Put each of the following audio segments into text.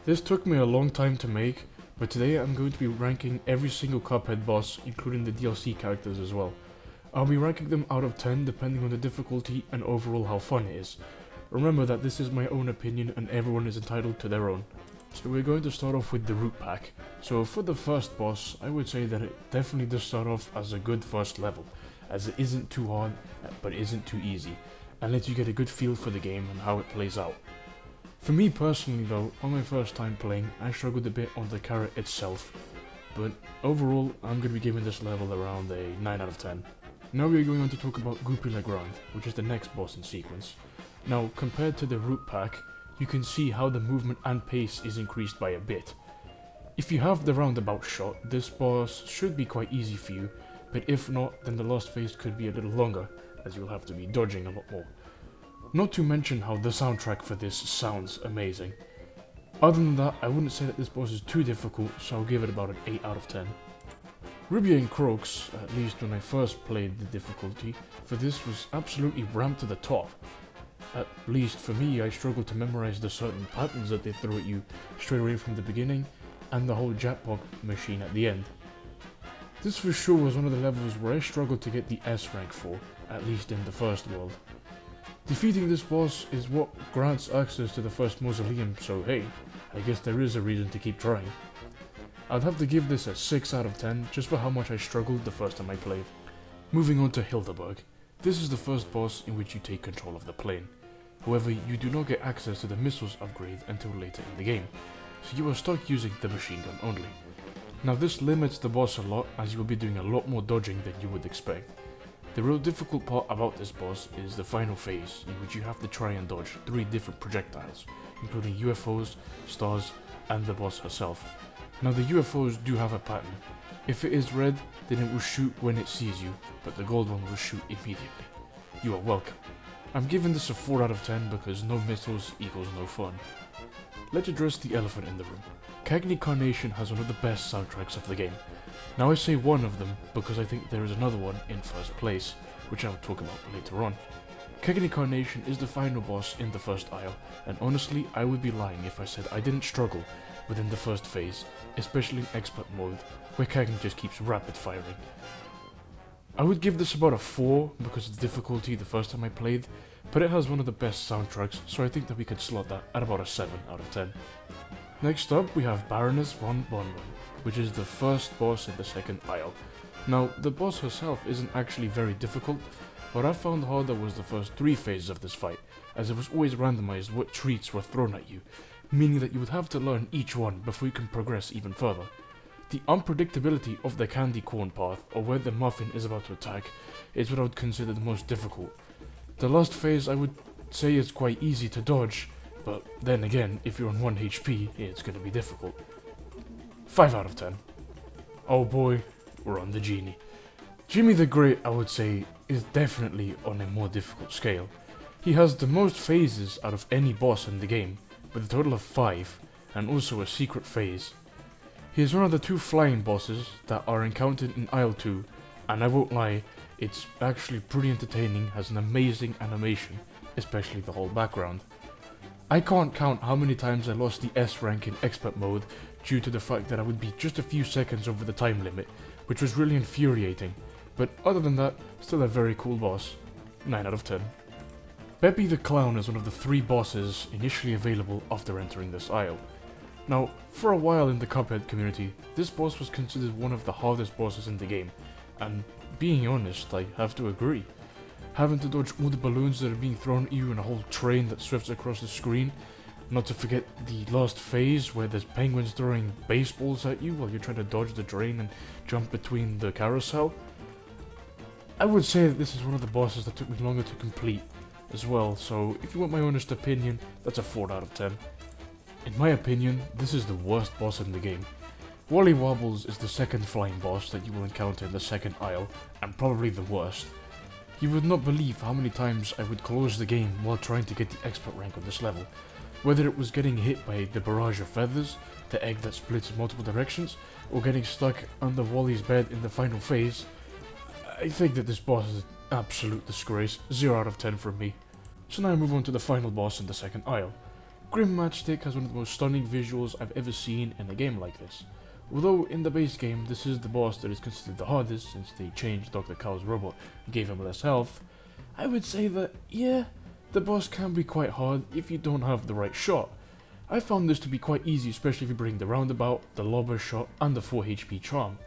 This took me a long time to make, but today I'm going to be ranking every single Cuphead boss, including the DLC characters as well. I'll be ranking them out of 10 depending on the difficulty and overall how fun it is. Remember that this is my own opinion and everyone is entitled to their own. So we're going to start off with the root pack. So for the first boss, I would say that it definitely does start off as a good first level, as it isn't too hard, but isn't too easy, and lets you get a good feel for the game and how it plays out. For me personally though, on my first time playing, I struggled a bit on the carrot itself, but overall I'm going to be giving this level around a 9 out of 10. Now we are going on to talk about Cuphead, which is the next boss in sequence. Now compared to the root pack, you can see how the movement and pace is increased by a bit. If you have the roundabout shot, this boss should be quite easy for you, but if not, then the last phase could be a little longer, as you'll have to be dodging a lot more. Not to mention how the soundtrack for this sounds amazing. Other than that, I wouldn't say that this boss is too difficult, so I'll give it about an 8 out of 10. Ruby and Croaks, at least when I first played the difficulty, for this was absolutely ramped to the top. At least for me, I struggled to memorize the certain patterns that they throw at you straight away from the beginning, and the whole jackpot machine at the end. This for sure was one of the levels where I struggled to get the S rank for, at least in the first world. Defeating this boss is what grants access to the first mausoleum, so hey, I guess there is a reason to keep trying. I'd have to give this a 6 out of 10 just for how much I struggled the first time I played. Moving on to Hildeberg. This is the first boss in which you take control of the plane. However, you do not get access to the missiles upgrade until later in the game, so you are stuck using the machine gun only. Now this limits the boss a lot, as you will be doing a lot more dodging than you would expect. The real difficult part about this boss is the final phase, in which you have to try and dodge 3 different projectiles, including UFOs, stars, and the boss herself. Now the UFOs do have a pattern. If it is red, then it will shoot when it sees you, but the gold one will shoot immediately. You are welcome. I'm giving this a 4 out of 10 because no missiles equals no fun. Let's address the elephant in the room. Cagney Carnation has one of the best soundtracks of the game. Now I say one of them because I think there is another one in first place, which I will talk about later on. Cagney Carnation is the final boss in the first aisle, and honestly I would be lying if I said I didn't struggle within the first phase, especially in expert mode, where Cagney just keeps rapid firing. I would give this about a 4 because of the difficulty the first time I played, but it has one of the best soundtracks, so I think that we could slot that at about a 7 out of 10. Next up we have Baroness von Bonbon, which is the first boss in the second aisle. Now the boss herself isn't actually very difficult. What I found harder was the first 3 phases of this fight, as it was always randomized what treats were thrown at you, meaning that you would have to learn each one before you can progress even further. The unpredictability of the candy corn path, or where the muffin is about to attack, is what I would consider the most difficult. The last phase I would say is quite easy to dodge, but then again, if you're on 1 HP, it's going to be difficult. 5 out of 10. Oh boy, we're on the Genie. Jimmy the Great, I would say, is definitely on a more difficult scale. He has the most phases out of any boss in the game, with a total of 5, and also a secret phase. He is one of the 2 flying bosses that are encountered in Aisle 2, and I won't lie, it's actually pretty entertaining, has an amazing animation, especially the whole background. I can't count how many times I lost the S rank in expert mode due to the fact that I would be just a few seconds over the time limit, which was really infuriating, but other than that, still a very cool boss. 9 out of 10. Peppy the Clown is one of the 3 bosses initially available after entering this aisle. Now, for a while in the Cuphead community, this boss was considered one of the hardest bosses in the game, and being honest, I have to agree. Having to dodge all the balloons that are being thrown at you in a whole train that swifts across the screen, not to forget the last phase where there's penguins throwing baseballs at you while you're trying to dodge the drain and jump between the carousel. I would say that this is one of the bosses that took me longer to complete as well, so if you want my honest opinion, that's a 4 out of 10. In my opinion, this is the worst boss in the game. Wally Wobbles is the second flying boss that you will encounter in the second aisle, and probably the worst. You would not believe how many times I would close the game while trying to get the expert rank on this level. Whether it was getting hit by the barrage of feathers, the egg that splits in multiple directions, or getting stuck under Wally's bed in the final phase, I think that this boss is an absolute disgrace. 0 out of 10 from me. So now I move on to the final boss in the second aisle. Grim Matchstick has one of the most stunning visuals I've ever seen in a game like this. Although in the base game this is the boss that is considered the hardest since they changed Dr. Cal's robot and gave him less health, I would say that, yeah, the boss can be quite hard if you don't have the right shot. I found this to be quite easy, especially if you bring the roundabout, the lobber shot and the 4 HP charm.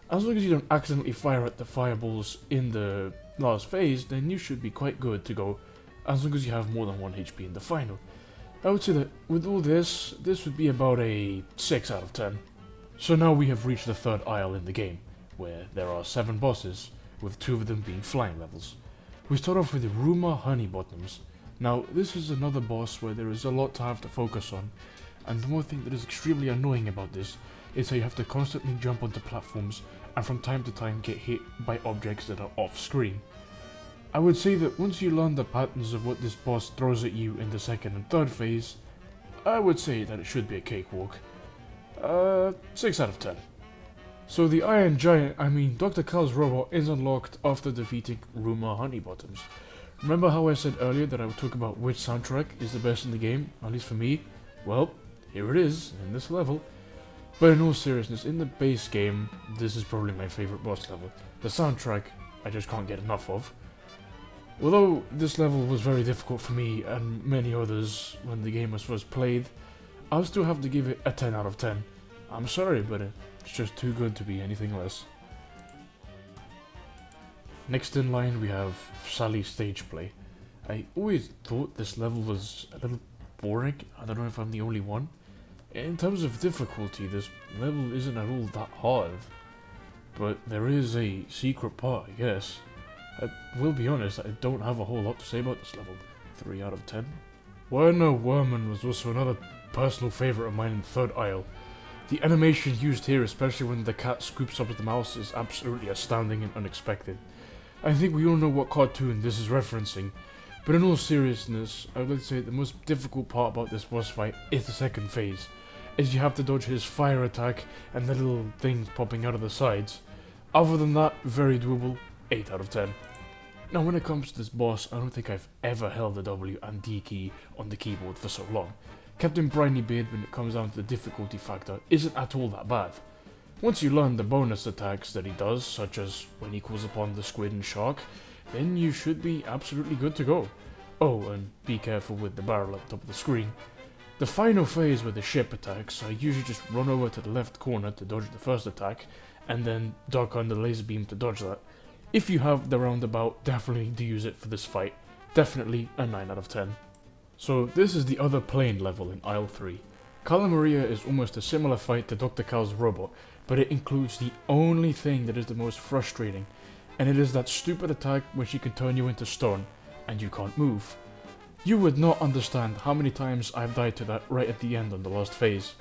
As long as you don't accidentally fire at the fireballs in the last phase, then you should be quite good to go, as long as you have more than 1 HP in the final. I would say that with all this would be about a 6 out of 10. So now we have reached the third isle in the game, where there are 7 bosses, with 2 of them being flying levels. We start off with the Ruma Honeybottoms. Now this is another boss where there is a lot to have to focus on, and the one thing that is extremely annoying about this is how you have to constantly jump onto platforms and from time to time get hit by objects that are off screen. I would say that once you learn the patterns of what this boss throws at you in the second and third phase, I would say that it should be a cakewalk. 6 out of 10. So the Iron Giant, Dr. Cal's robot is unlocked after defeating Ruma Honeybottoms. Remember how I said earlier that I would talk about which soundtrack is the best in the game, at least for me? Well, here it is, in this level. But in all seriousness, in the base game, this is probably my favourite boss level. The soundtrack, I just can't get enough of. Although this level was very difficult for me and many others when the game was first played, I'll still have to give it a 10 out of 10. I'm sorry, but it's just too good to be anything less. Next in line we have Sally's stage play. I always thought this level was a little boring. I don't know if I'm the only one. In terms of difficulty, this level isn't at all that hard. But there is a secret part, I guess. I will be honest, I don't have a whole lot to say about this level. 3 out of 10. Werner Werman was also another personal favourite of mine in the third isle. The animation used here, especially when the cat scoops up at the mouse, is absolutely astounding and unexpected. I think we all know what cartoon this is referencing, but in all seriousness, I would like to say the most difficult part about this boss fight is the second phase, as you have to dodge his fire attack and the little things popping out of the sides. Other than that, very doable, 8 out of 10. Now when it comes to this boss, I don't think I've ever held the W and D key on the keyboard for so long. Captain Briny Beard, when it comes down to the difficulty factor, isn't at all that bad. Once you learn the bonus attacks that he does, such as when he calls upon the squid and shark, then you should be absolutely good to go. Oh, and be careful with the barrel at the top of the screen. The final phase with the ship attacks, I usually just run over to the left corner to dodge the first attack, and then duck on the laser beam to dodge that. If you have the roundabout, definitely do use it for this fight. Definitely a 9 out of 10. So this is the other plane level in Isle 3. Carla Maria is almost a similar fight to Dr. Cal's robot, but it includes the only thing that is the most frustrating, and it is that stupid attack where she can turn you into stone, and you can't move. You would not understand how many times I've died to that right at the end on the last phase.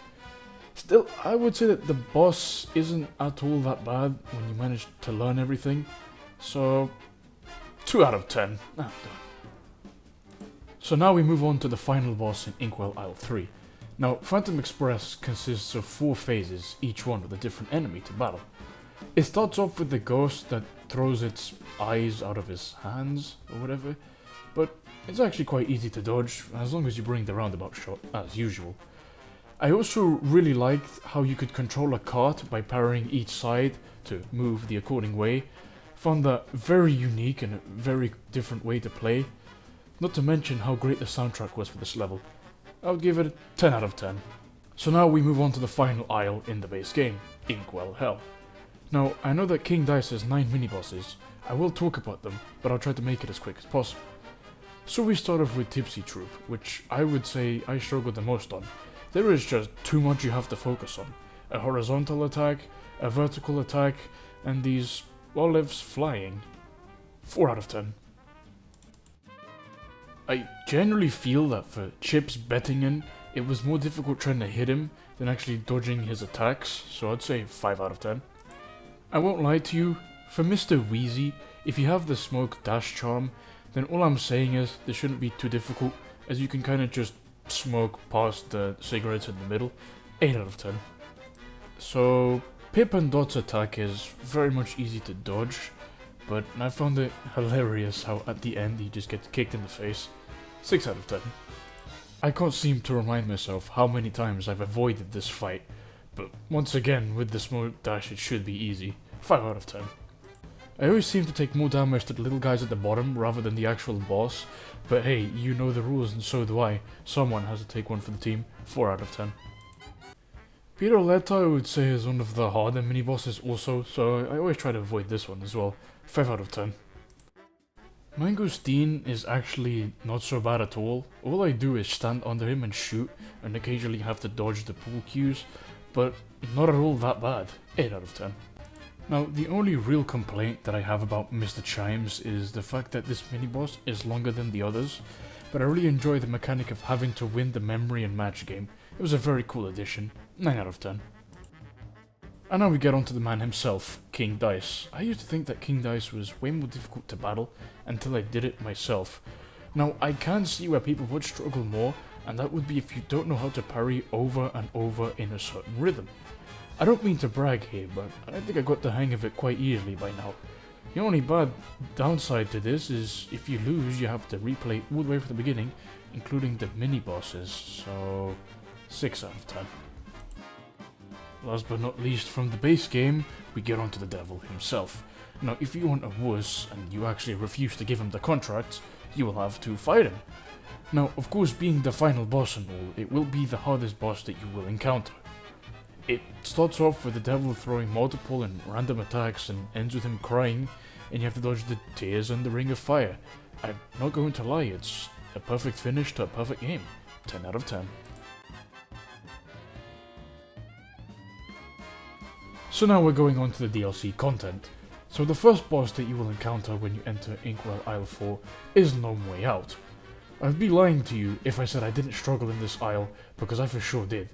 Still, I would say that the boss isn't at all that bad when you manage to learn everything, so 2 out of 10. So now we move on to the final boss in Inkwell Isle 3. Now, Phantom Express consists of 4 phases, each one with a different enemy to battle. It starts off with the ghost that throws its eyes out of his hands, or whatever, but it's actually quite easy to dodge, as long as you bring the roundabout shot, as usual. I also really liked how you could control a cart by powering each side to move the according way. Found that very unique and a very different way to play, not to mention how great the soundtrack was for this level. I would give it a 10 out of 10. So now we move on to the final isle in the base game, Inkwell Hell. Now, I know that King Dice has 9 mini-bosses. I will talk about them, but I'll try to make it as quick as possible. So we start off with Tipsy Troop, which I would say I struggled the most on. There is just too much you have to focus on. A horizontal attack, a vertical attack, and these olives flying. 4 out of 10. I generally feel that for Chips Bettingen, it was more difficult trying to hit him than actually dodging his attacks, so I'd say 5 out of 10. I won't lie to you, for Mr. Wheezy, if you have the smoke dash charm, then all I'm saying is this shouldn't be too difficult, as you can kinda just smoke past the cigarettes in the middle. 8 out of 10. So, Pip and Dot's attack is very much easy to dodge, but I found it hilarious how at the end he just gets kicked in the face. 6 out of 10. I can't seem to remind myself how many times I've avoided this fight, but once again, with the smoke dash it should be easy. 5 out of 10. I always seem to take more damage to the little guys at the bottom rather than the actual boss, but hey, you know the rules and so do I. Someone has to take one for the team. 4 out of 10. Peter Letta I would say is one of the harder mini-bosses also, so I always try to avoid this one as well. 5 out of 10. Mangosteen is actually not so bad at all. All I do is stand under him and shoot, and occasionally have to dodge the pool cues, but not at all that bad. 8 out of 10. Now, the only real complaint that I have about Mr. Chimes is the fact that this mini-boss is longer than the others, but I really enjoy the mechanic of having to win the memory and match game. It was a very cool addition. 9 out of 10. And now we get on to the man himself, King Dice. I used to think that King Dice was way more difficult to battle until I did it myself. Now, I can see where people would struggle more, and that would be if you don't know how to parry over and over in a certain rhythm. I don't mean to brag here, but I think I got the hang of it quite easily by now. The only bad downside to this is if you lose, you have to replay all the way from the beginning, including the mini-bosses, so 6 out of 10. Last but not least, from the base game, we get onto the devil himself. Now, if you want a wuss, and you actually refuse to give him the contract, you will have to fight him. Now, of course, being the final boss and all, it will be the hardest boss that you will encounter. It starts off with the devil throwing multiple and random attacks and ends with him crying, and you have to dodge the tears and the ring of fire. I'm not going to lie, it's a perfect finish to a perfect game. 10 out of 10. So now we're going on to the DLC content. So the first boss that you will encounter when you enter Inkwell Isle 4 is Lone Way Out. I'd be lying to you if I said I didn't struggle in this isle, because I for sure did.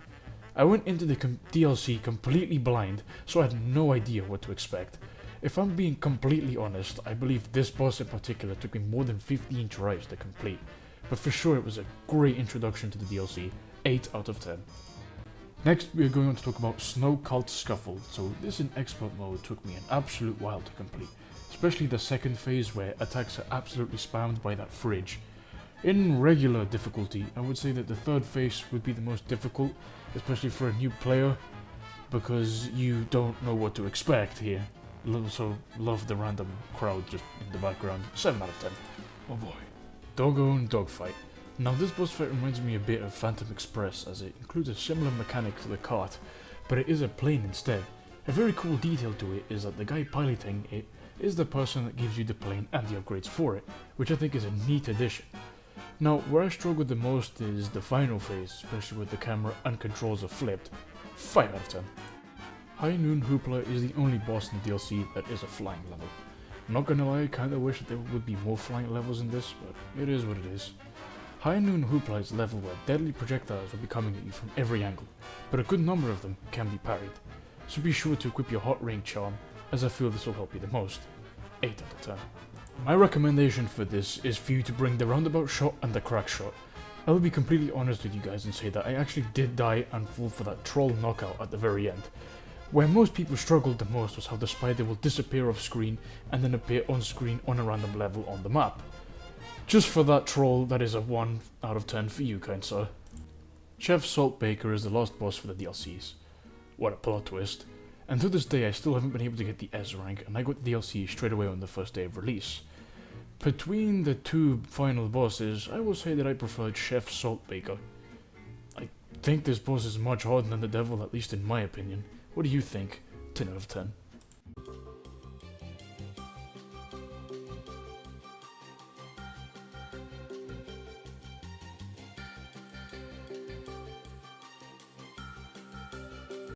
I went into the DLC completely blind, so I had no idea what to expect. If I'm being completely honest, I believe this boss in particular took me more than 15 tries to complete, but for sure it was a great introduction to the DLC, 8 out of 10. Next we are going on to talk about Snow Cult Scuffle, so this in expert mode took me an absolute while to complete, especially the second phase where attacks are absolutely spammed by that fridge. In regular difficulty, I would say that the third phase would be the most difficult, especially for a new player, because you don't know what to expect here. Also, love the random crowd just in the background. 7 out of 10. Oh boy. Doggo and Dogfight. Now this boss fight reminds me a bit of Phantom Express, as it includes a similar mechanic to the cart, but it is a plane instead. A very cool detail to it is that the guy piloting it is the person that gives you the plane and the upgrades for it, which I think is a neat addition. Now, where I struggled the most is the final phase, especially with the camera and controls are flipped. 5 out of 10. High Noon Hoopla is the only boss in the DLC that is a flying level. I'm not gonna lie, I kinda wish that there would be more flying levels in this, but it is what it is. High Noon Hoopla is a level where deadly projectiles will be coming at you from every angle, but a good number of them can be parried. So be sure to equip your Hot Ring Charm, as I feel this will help you the most. 8 out of 10. My recommendation for this is for you to bring the roundabout shot and the crack shot. I will be completely honest with you guys and say that I actually did die and fall for that troll knockout at the very end. Where most people struggled the most was how the spider will disappear off screen and then appear on screen on a random level on the map. Just for that troll, that is a 1 out of 10 for you, kind sir. Chef Saltbaker is the last boss for the DLCs. What a plot twist. And to this day I still haven't been able to get the S rank, and I got the DLC straight away on the first day of release. Between the two final bosses, I will say that I preferred Chef Saltbaker. I think this boss is much harder than the devil, at least in my opinion. What do you think? 10 out of 10.